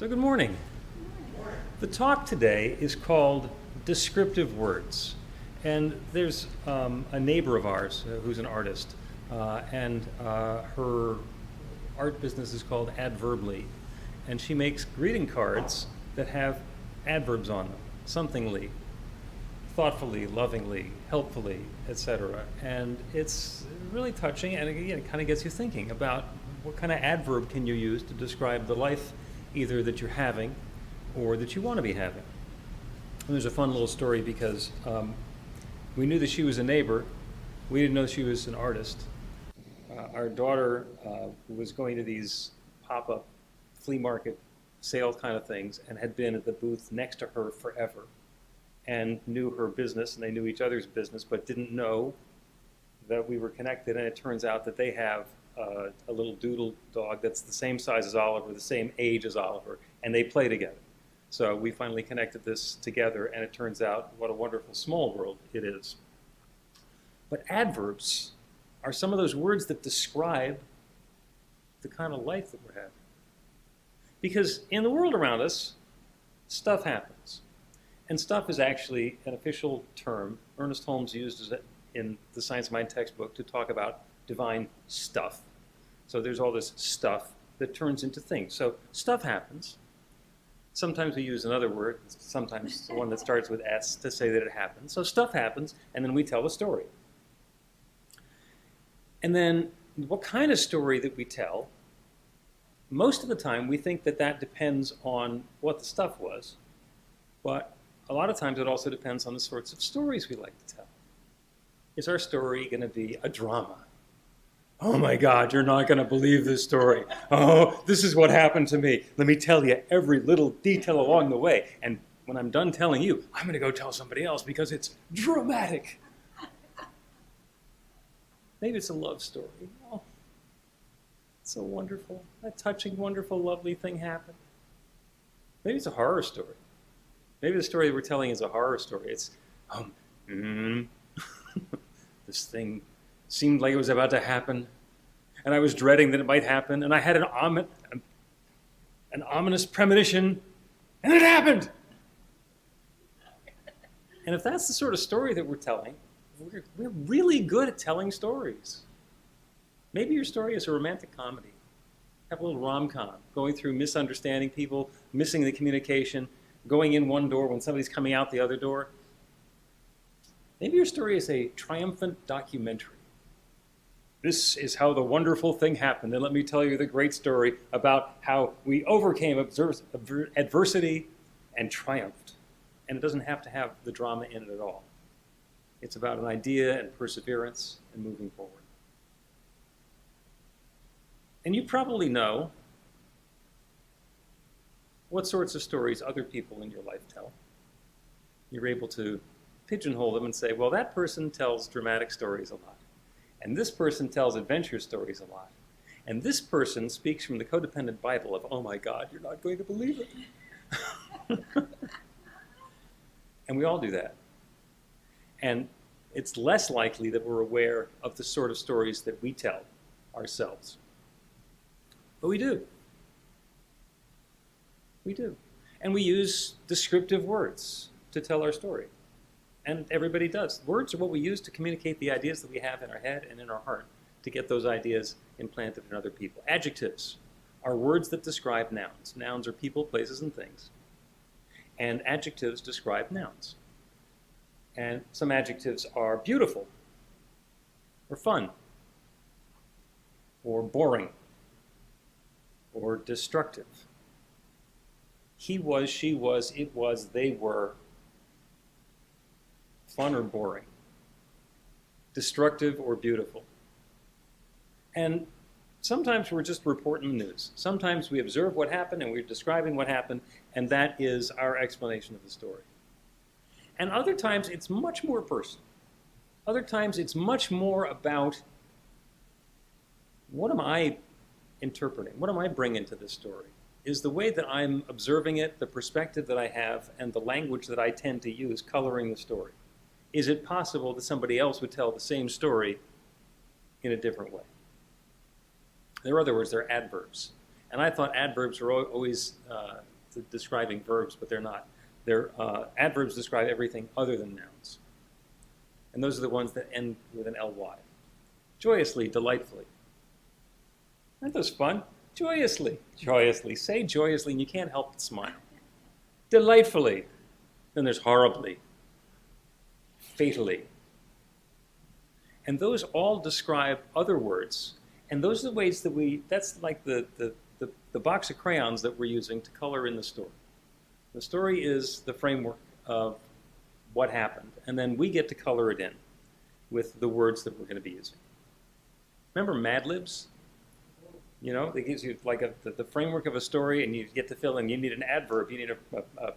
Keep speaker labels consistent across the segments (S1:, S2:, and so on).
S1: So good morning. The talk today is called Descriptive Words. And there's a neighbor of ours who's an artist, and her art business is called Adverbly. And she makes greeting cards that have adverbs on them, somethingly, thoughtfully, lovingly, helpfully, etc. And it's really touching, and again, it kind of gets you thinking about what kind of adverb can you use to describe the life either that you're having or that you want to be having. And there's a fun little story because we knew that she was a neighbor. We didn't know she was an artist. Our daughter was going to these pop-up flea market sale kind of things and had been at the booth next to her forever and knew her business, and they knew each other's business, but didn't know that we were connected. And it turns out that they have a little doodle dog that's the same size as Oliver, the same age as Oliver, and they play together. So we finally connected this together, and it turns out what a wonderful small world it is. But adverbs are some of those words that describe the kind of life that we're having. Because in the world around us, stuff happens. And stuff is actually an official term. Ernest Holmes used it in the Science of Mind textbook to talk about divine stuff. So there's all this stuff that turns into things. So stuff happens. Sometimes we use another word, sometimes one that starts with S, to say that it happens. So stuff happens, and then we tell a story. And then what kind of story that we tell, most of the time we think that that depends on what the stuff was, but a lot of times it also depends on the sorts of stories we like to tell. Is our story going to be a drama? Oh my God, you're not going to believe this story. Oh, this is what happened to me. Let me tell you every little detail along the way. And when I'm done telling you, I'm going to go tell somebody else because it's dramatic. Maybe it's a love story. Oh, it's so wonderful. That touching, wonderful, lovely thing happened. Maybe it's a horror story. Maybe the story that we're telling is a horror story. It's, this thing seemed like it was about to happen, and I was dreading that it might happen, and I had an ominous premonition, and it happened. And if that's the sort of story that we're telling, we're really good at telling stories. Maybe your story is a romantic comedy. Have a little rom-com, going through misunderstanding people, missing the communication, going in one door when somebody's coming out the other door. Maybe your story is a triumphant documentary. This is how the wonderful thing happened, and let me tell you the great story about how we overcame adversity and triumphed. And it doesn't have to have the drama in it at all. It's about an idea and perseverance and moving forward. And you probably know what sorts of stories other people in your life tell. You're able to pigeonhole them and say, well, that person tells dramatic stories a lot. And this person tells adventure stories a lot. And this person speaks from the codependent Bible of, oh my God, you're not going to believe it. And we all do that. And it's less likely that we're aware of the sort of stories that we tell ourselves. But we do. We do. And we use descriptive words to tell our story. And everybody does. Words are what we use to communicate the ideas that we have in our head and in our heart to get those ideas implanted in other people. Adjectives are words that describe nouns. Nouns are people, places, and things. And adjectives describe nouns. And some adjectives are beautiful, or fun, or boring, or destructive. He was, she was, it was, they were. Fun or boring, destructive or beautiful. And sometimes we're just reporting the news. Sometimes we observe what happened and we're describing what happened, and that is our explanation of the story. And other times it's much more personal. Other times it's much more about what am I interpreting? What am I bringing to this story? Is the way that I'm observing it, the perspective that I have, and the language that I tend to use coloring the story? Is it possible that somebody else would tell the same story in a different way? In other words, they're adverbs. And I thought adverbs were always describing verbs, but they're not. They're adverbs describe everything other than nouns. And those are the ones that end with an ly. Joyously, delightfully. Aren't those fun? Joyously. Joyously. Say joyously, and you can't help but smile. Delightfully. Then there's horribly. Fatally. And those all describe other words. And those are the ways that that's like the box of crayons that we're using to color in the story. The story is the framework of what happened. And then we get to color it in with the words that we're going to be using. Remember Mad Libs? You know, it gives you like the framework of a story, and you get to fill in. You need an adverb. You need a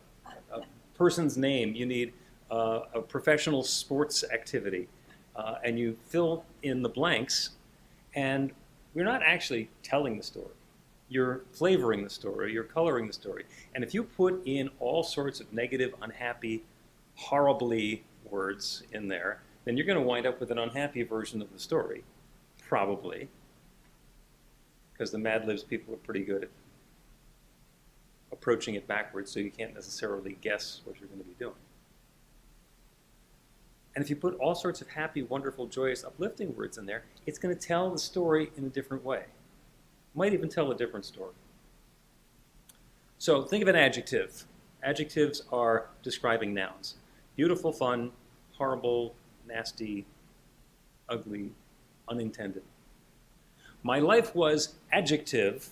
S1: person's name. You need a professional sports activity. And you fill in the blanks, and you're not actually telling the story. You're flavoring the story. You're coloring the story. And if you put in all sorts of negative, unhappy, horribly words in there, then you're going to wind up with an unhappy version of the story, probably, because the Mad Libs people are pretty good at approaching it backwards, so you can't necessarily guess what you're going to be doing. And if you put all sorts of happy, wonderful, joyous, uplifting words in there, it's going to tell the story in a different way. Might even tell a different story. So think of an adjective. Adjectives are describing nouns. Beautiful, fun, horrible, nasty, ugly, unintended. My life was adjective,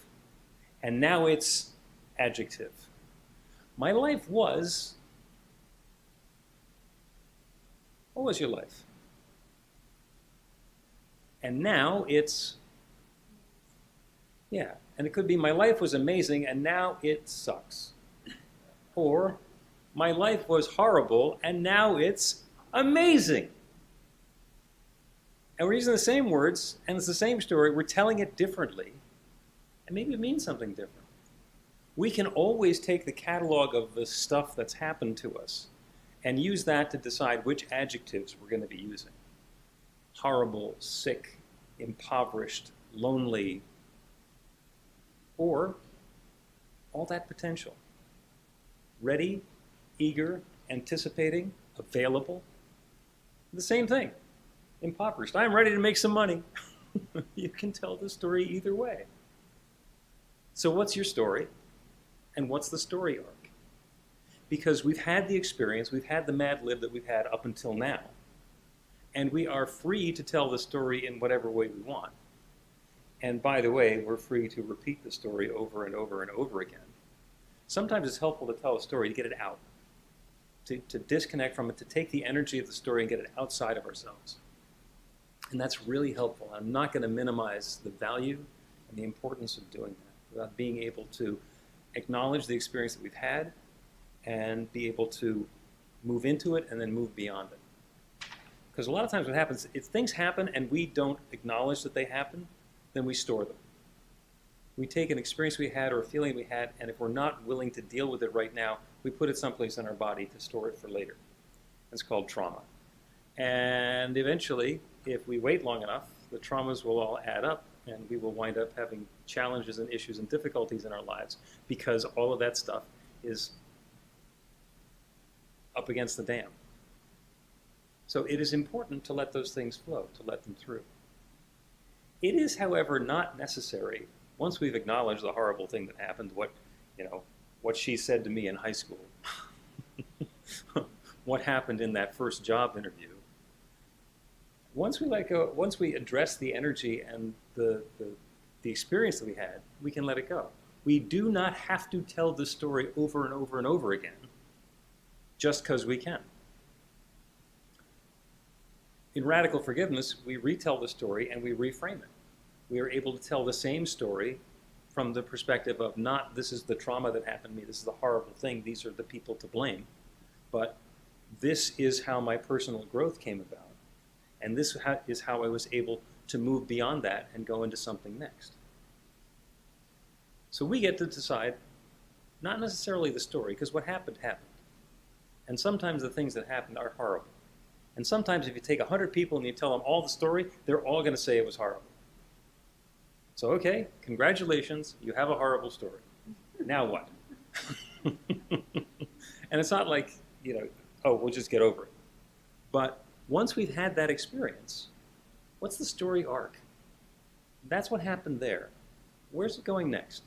S1: and now it's adjective. My life was... What was your life? And now it's... Yeah, and it could be my life was amazing, and now it sucks. Or my life was horrible, and now it's amazing. And we're using the same words, and it's the same story. We're telling it differently, and maybe it means something different. We can always take the catalog of the stuff that's happened to us and use that to decide which adjectives we're going to be using. Horrible, sick, impoverished, lonely, or all that potential. Ready, eager, anticipating, available. The same thing. Impoverished. I'm ready to make some money. You can tell the story either way. So what's your story? And what's the story arc? Because we've had the experience, we've had the Mad Lib that we've had up until now. And we are free to tell the story in whatever way we want. And by the way, we're free to repeat the story over and over and over again. Sometimes it's helpful to tell a story to get it out, to disconnect from it, to take the energy of the story and get it outside of ourselves. And that's really helpful. I'm not going to minimize the value and the importance of doing that, without being able to acknowledge the experience that we've had and be able to move into it and then move beyond it. Because a lot of times what happens, if things happen and we don't acknowledge that they happen, then we store them. We take an experience we had or a feeling we had, and if we're not willing to deal with it right now, we put it someplace in our body to store it for later. It's called trauma. And eventually, if we wait long enough, the traumas will all add up, and we will wind up having challenges and issues and difficulties in our lives because all of that stuff is up against the dam. So it is important to let those things flow, to let them through. It is, however, not necessary, once we've acknowledged the horrible thing that happened, what she said to me in high school, what happened in that first job interview. Once we let go, once we address the energy and the experience that we had, we can let it go. We do not have to tell this story over and over and over again, just because we can. In radical forgiveness, we retell the story and we reframe it. We are able to tell the same story from the perspective of not, this is the trauma that happened to me, this is the horrible thing, these are the people to blame, but this is how my personal growth came about. And this is how I was able to move beyond that and go into something next. So we get to decide, not necessarily the story, because what happened, happened. And sometimes the things that happened are horrible. And sometimes if you take 100 people and you tell them all the story, they're all going to say it was horrible. So okay, congratulations, you have a horrible story. Now what? And it's not like, oh, we'll just get over it. But once we've had that experience, what's the story arc? That's what happened there. Where's it going next?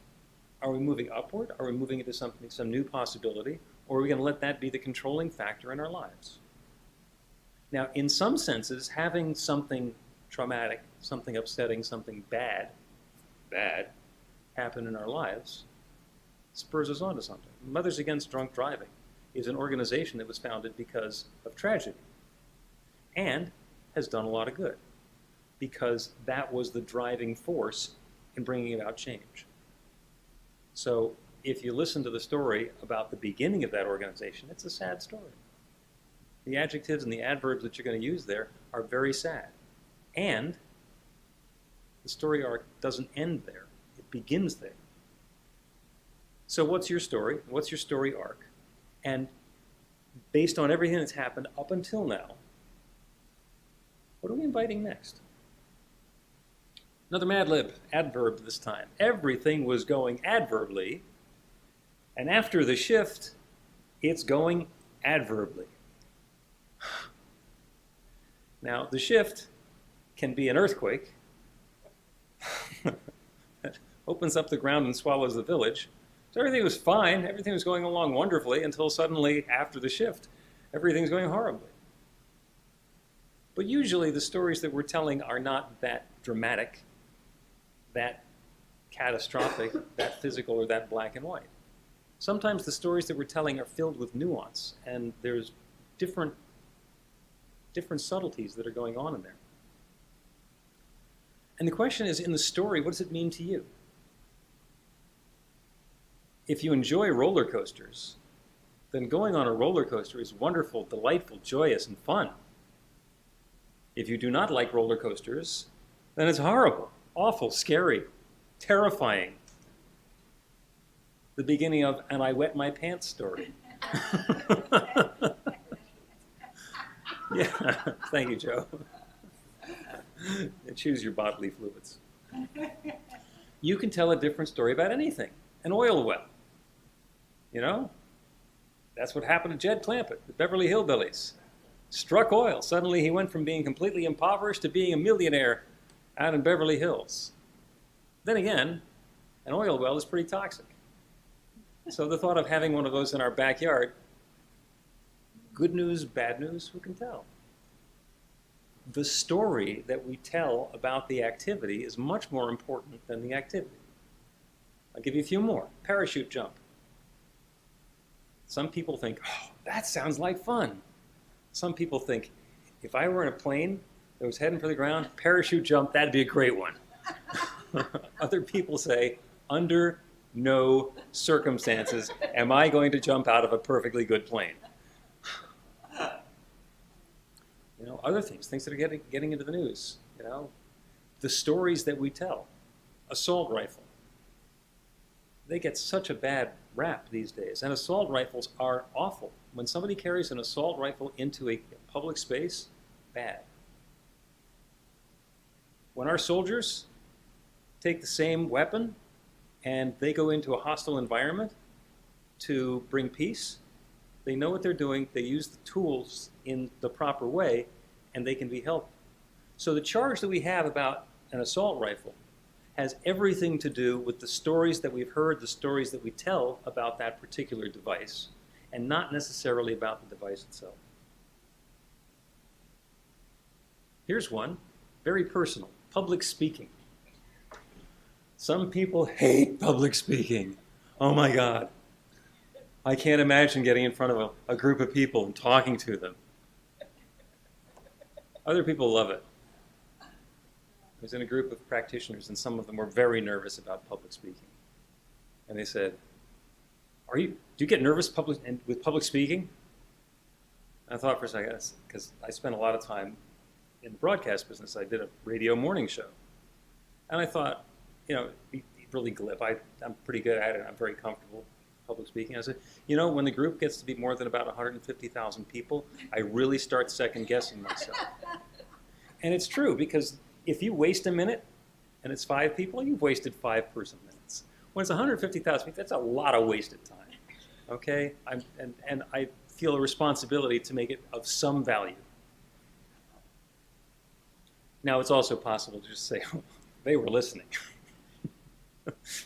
S1: Are we moving upward? Are we moving into something, some new possibility? Or are we going to let that be the controlling factor in our lives? Now, in some senses, having something traumatic, something upsetting, something bad happen in our lives spurs us on to something. Mothers Against Drunk Driving is an organization that was founded because of tragedy and has done a lot of good because that was the driving force in bringing about change. So if you listen to the story about the beginning of that organization, it's a sad story. The adjectives and the adverbs that you're going to use there are very sad. And the story arc doesn't end there. It begins there. So what's your story? What's your story arc? And based on everything that's happened up until now, what are we inviting next? Another Mad Lib, adverb this time. Everything was going adverbly, and after the shift, it's going adverbly. Now, the shift can be an earthquake that opens up the ground and swallows the village. So everything was fine, everything was going along wonderfully until suddenly, after the shift, everything's going horribly. But usually the stories that we're telling are not that dramatic, that catastrophic, that physical, or that black and white. Sometimes the stories that we're telling are filled with nuance, and there's different subtleties that are going on in there. And the question is, in the story, what does it mean to you? If you enjoy roller coasters, then going on a roller coaster is wonderful, delightful, joyous, and fun. If you do not like roller coasters, then it's horrible, awful, scary, terrifying. The beginning of an I wet my pants story. Yeah, thank you, Joe. Choose your bodily fluids. You can tell a different story about anything. An oil well. That's what happened to Jed Clampett, the Beverly Hillbillies. Struck oil. Suddenly he went from being completely impoverished to being a millionaire out in Beverly Hills. Then again, an oil well is pretty toxic. So the thought of having one of those in our backyard, good news, bad news, who can tell? The story that we tell about the activity is much more important than the activity. I'll give you a few more. Parachute jump. Some people think, oh, that sounds like fun. Some people think, if I were in a plane that was heading for the ground, parachute jump, that'd be a great one. Other people say, under no circumstances am I going to jump out of a perfectly good plane. Other things that are getting into the news. The stories that we tell. Assault rifle. They get such a bad rap these days, and assault rifles are awful. When somebody carries an assault rifle into a public space, bad. When our soldiers take the same weapon and they go into a hostile environment to bring peace, they know what they're doing, they use the tools in the proper way, and they can be helped. So the charge that we have about an assault rifle has everything to do with the stories that we've heard, the stories that we tell about that particular device, and not necessarily about the device itself. Here's one, very personal, public speaking. Some people hate public speaking. Oh my God. I can't imagine getting in front of a group of people and talking to them. Other people love it. I was in a group of practitioners, and some of them were very nervous about public speaking. And they said, do you get nervous with public speaking? And I thought for a second, because I spent a lot of time in the broadcast business. I did a radio morning show. And I thought, be really glib. I'm pretty good at it. I'm very comfortable public speaking. I said, when the group gets to be more than about 150,000 people, I really start second guessing myself. And it's true, because if you waste a minute and it's 5 people, you've wasted 5 person minutes. When it's 150,000 people, that's a lot of wasted time. okay? And I feel a responsibility to make it of some value. Now, it's also possible to just say, oh, they were listening.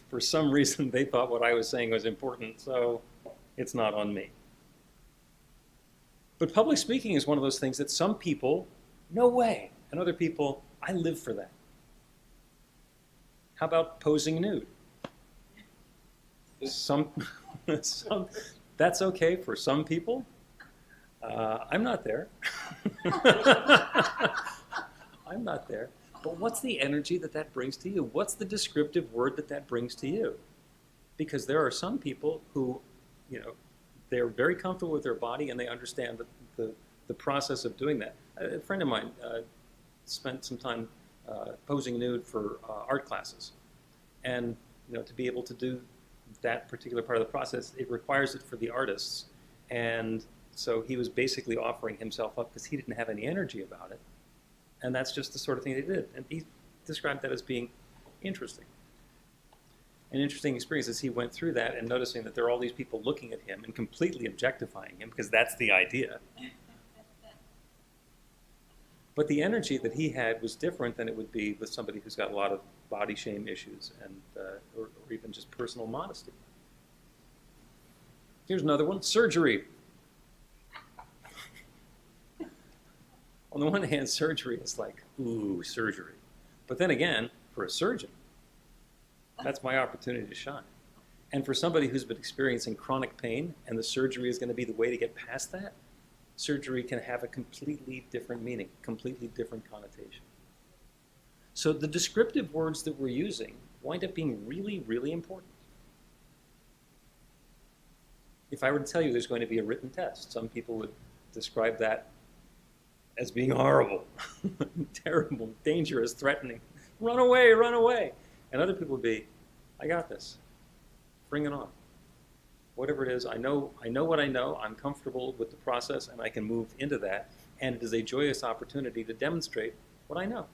S1: For some reason, they thought what I was saying was important, so it's not on me. But public speaking is one of those things that some people, no way, and other people, I live for that. How about posing nude? That's okay for some people. I'm not there. I'm not there. But what's the energy that brings to you? What's the descriptive word that brings to you? Because there are some people who, they're very comfortable with their body and they understand the process of doing that. A friend of mine spent some time posing nude for art classes. And, to be able to do that particular part of the process, it requires it for the artists. And so he was basically offering himself up because he didn't have any energy about it. And that's just the sort of thing they did. And he described that as being interesting. An interesting experience as he went through that and noticing that there are all these people looking at him and completely objectifying him, because that's the idea. But the energy that he had was different than it would be with somebody who's got a lot of body shame issues and or even just personal modesty. Here's another one, surgery. On the one hand, surgery is like, ooh, surgery. But then again, for a surgeon, that's my opportunity to shine. And for somebody who's been experiencing chronic pain and the surgery is going to be the way to get past that, surgery can have a completely different meaning, completely different connotation. So the descriptive words that we're using wind up being really, really important. If I were to tell you there's going to be a written test, some people would describe that as being horrible, terrible, dangerous, threatening. Run away, run away. And other people would be, I got this. Bring it on. Whatever it is, I know what I know, I'm comfortable with the process, and I can move into that. And it is a joyous opportunity to demonstrate what I know,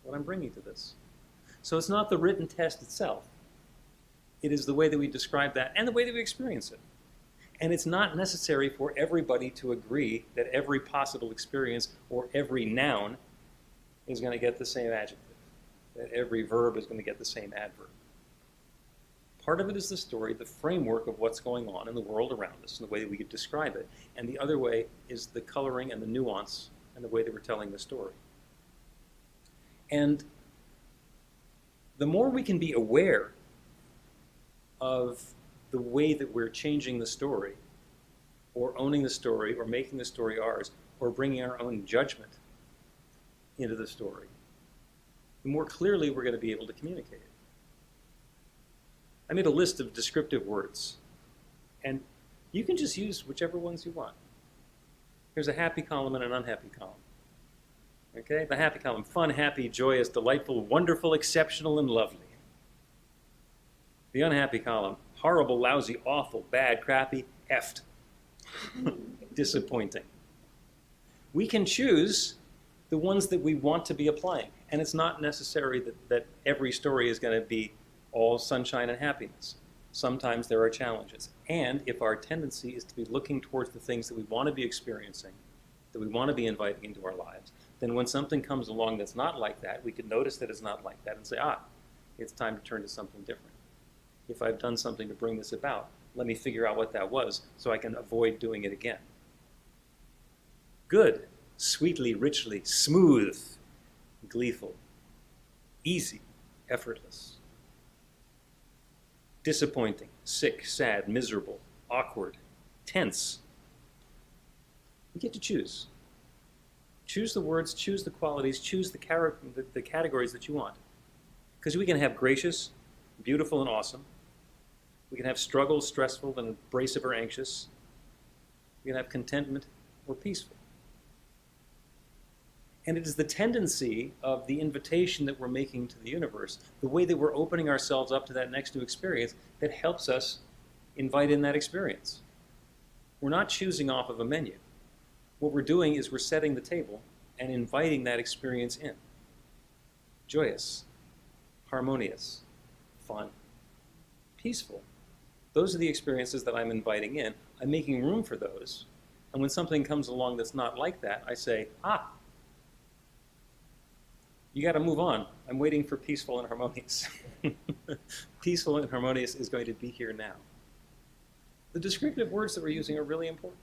S1: what I'm bringing to this. So it's not the written test itself. It is the way that we describe that and the way that we experience it. And it's not necessary for everybody to agree that every possible experience or every noun is going to get the same adjective, that every verb is going to get the same adverb. Part of it is the story, the framework of what's going on in the world around us and the way that we could describe it. And the other way is the coloring and the nuance and the way that we're telling the story. And the more we can be aware of the way that we're changing the story, or owning the story, or making the story ours, or bringing our own judgment into the story, the more clearly we're going to be able to communicate it. I made a list of descriptive words, and you can just use whichever ones you want. Here's a happy column and an unhappy column. Okay, the happy column, fun, happy, joyous, delightful, wonderful, exceptional, and lovely. The unhappy column, horrible, lousy, awful, bad, crappy, effed. Disappointing. We can choose the ones that we want to be applying, and it's not necessary that every story is going to be all sunshine and happiness. Sometimes there are challenges. And if our tendency is to be looking towards the things that we want to be experiencing, that we want to be inviting into our lives, then when something comes along that's not like that, we can notice that it's not like that and say, it's time to turn to something different. If I've done something to bring this about, let me figure out what that was so I can avoid doing it again. Good, sweetly, richly, smooth, gleeful, easy, effortless. Disappointing, sick, sad, miserable, awkward, tense. You get to choose. Choose the words, choose the qualities, choose the categories that you want. Because we can have gracious, beautiful, and awesome. We can have struggle, stressful, and abrasive or anxious. We can have contentment or peaceful. And it is the tendency of the invitation that we're making to the universe, the way that we're opening ourselves up to that next new experience, that helps us invite in that experience. We're not choosing off of a menu. What we're doing is we're setting the table and inviting that experience in. Joyous, harmonious, fun, peaceful, Those are the experiences that I'm inviting in. I'm making room for those. And when something comes along that's not like that, I say, you got to move on. I'm waiting for peaceful and harmonious. Peaceful and harmonious is going to be here now. The descriptive words that we're using are really important.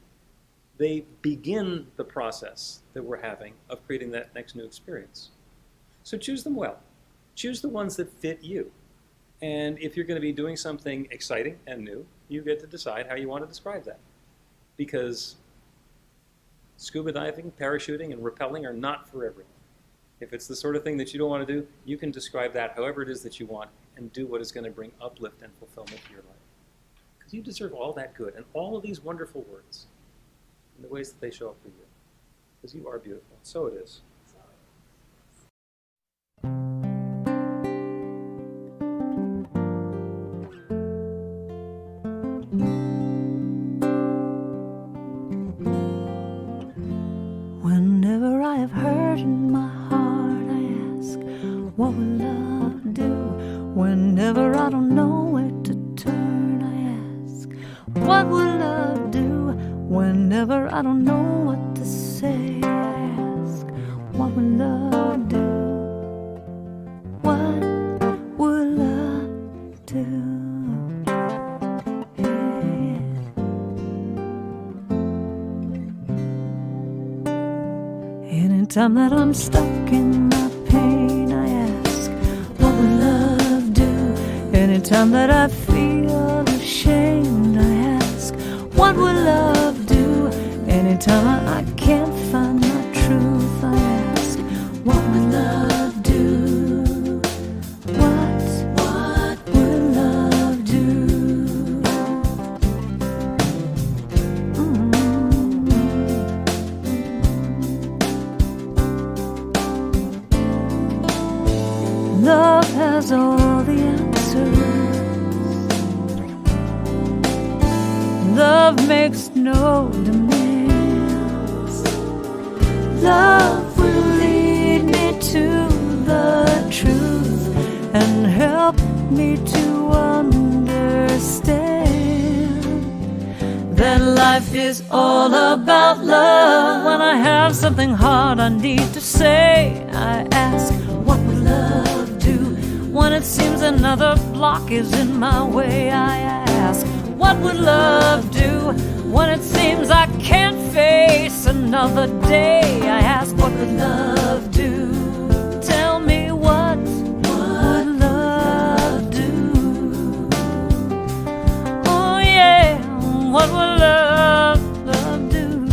S1: They begin the process that we're having of creating that next new experience. So choose them well. Choose the ones that fit you. And if you're going to be doing something exciting and new, you get to decide how you want to describe that. Because scuba diving, parachuting, and rappelling are not for everyone. If it's the sort of thing that you don't want to do, you can describe that however it is that you want and do what is going to bring uplift and fulfillment to your life. Because you deserve all that good and all of these wonderful words in the ways that they show up for you. Because you are beautiful. So it is.
S2: Whenever I have hurt in my heart, I ask, what will love do? Whenever I don't know where to turn, I ask, what will love do? Whenever I don't know what to say, I ask, what will love do? What will love do? Anytime that I'm stuck in my pain, I ask, what will love do? Anytime that I feel ashamed, I ask, what will love do? Anytime I can't find my truth, I ask, what will love do? What will love do? Love has all the answers. Love makes no demands. Love will lead me to the truth and help me to understand that life is all about love. When I have something hard I need to say, I ask, what will love do? When it seems another block is in my way, I ask, what would love do? When it seems I can't face another day, I ask, what would love do? Tell me what would love do? Oh yeah, what would love do?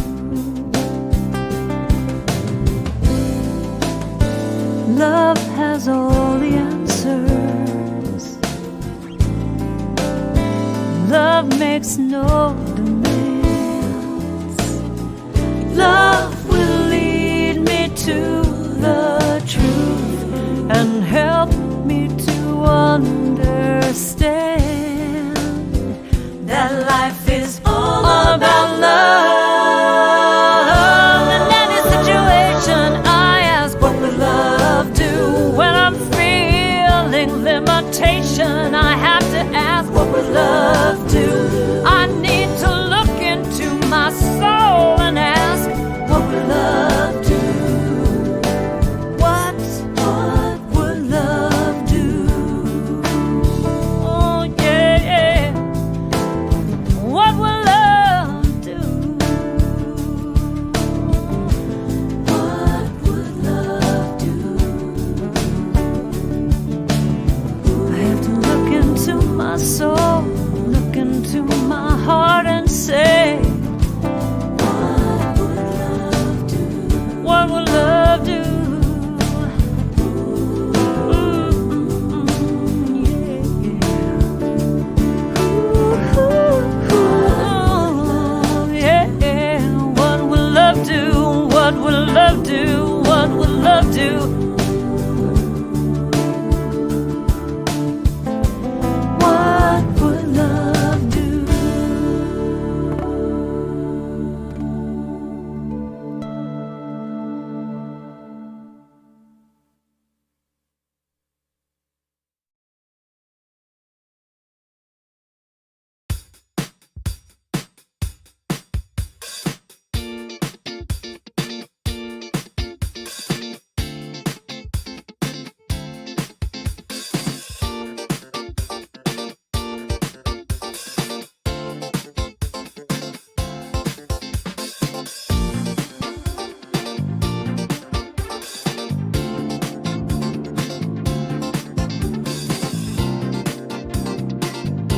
S2: Love has all the answers. Love makes no demands. Love will lead me to the truth and help me to understand that life is all about love. In any situation, I ask, what will love do? When I'm feeling limitation, I have to ask, what will love do? I need to look into my soul and ask, what will love do? What would love do? Oh yeah, what will love do? What would love do? I have to look into my soul